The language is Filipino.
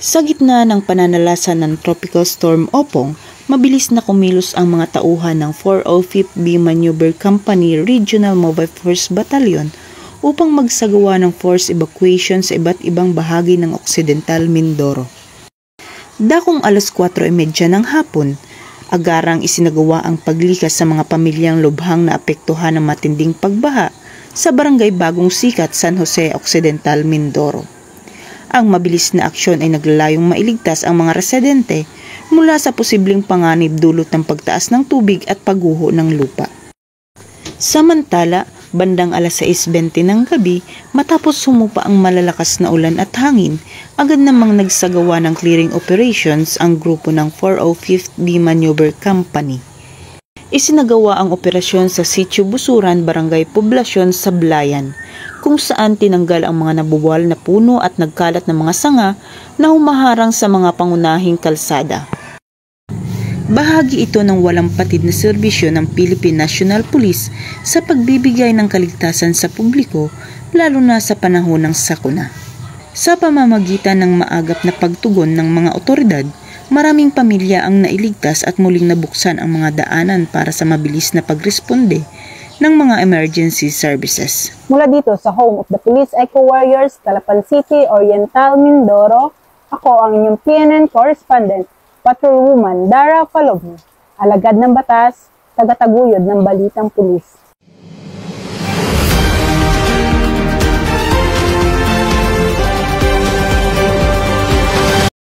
Sa gitna ng pananalasa ng Tropical Storm Opong, mabilis na kumilos ang mga tauhan ng 405th B Maneuver Company Regional Mobile Force Battalion upang magsagawa ng force evacuation sa iba't ibang bahagi ng Occidental Mindoro. Dakong alas 4:30 ng hapon, agarang isinagawa ang paglikas sa mga pamilyang lubhang na apektuhan ng matinding pagbaha sa Barangay Bagong Sikat, San Jose, Occidental Mindoro. Ang mabilis na aksyon ay naglalayong mailigtas ang mga residente mula sa posibleng panganib dulot ng pagtaas ng tubig at pagguho ng lupa. Samantala, bandang alas 6:20 ng gabi, matapos sumupa ang malalakas na ulan at hangin, agad namang nagsagawa ng clearing operations ang grupo ng 405th B Maneuver Company. Isinagawa ang operasyon sa Sitio Busuran, Barangay Poblasyon, Sablayan, kung saan tinanggal ang mga nabubuwal na puno at nagkalat na mga sanga na humaharang sa mga pangunahing kalsada. Bahagi ito ng walang patid na serbisyo ng Philippine National Police sa pagbibigay ng kaligtasan sa publiko, lalo na sa panahon ng sakuna. Sa pamamagitan ng maagap na pagtugon ng mga otoridad, maraming pamilya ang nailigtas at muling nabuksan ang mga daanan para sa mabilis na pagresponde ng mga emergency services. Mula dito sa home of the Police Eco Warriors, Calapan City, Oriental, Mindoro, ako ang inyong PNN correspondent, Patrolwoman Dara Palobno, alagad ng batas, tagataguyod ng balitang pulis.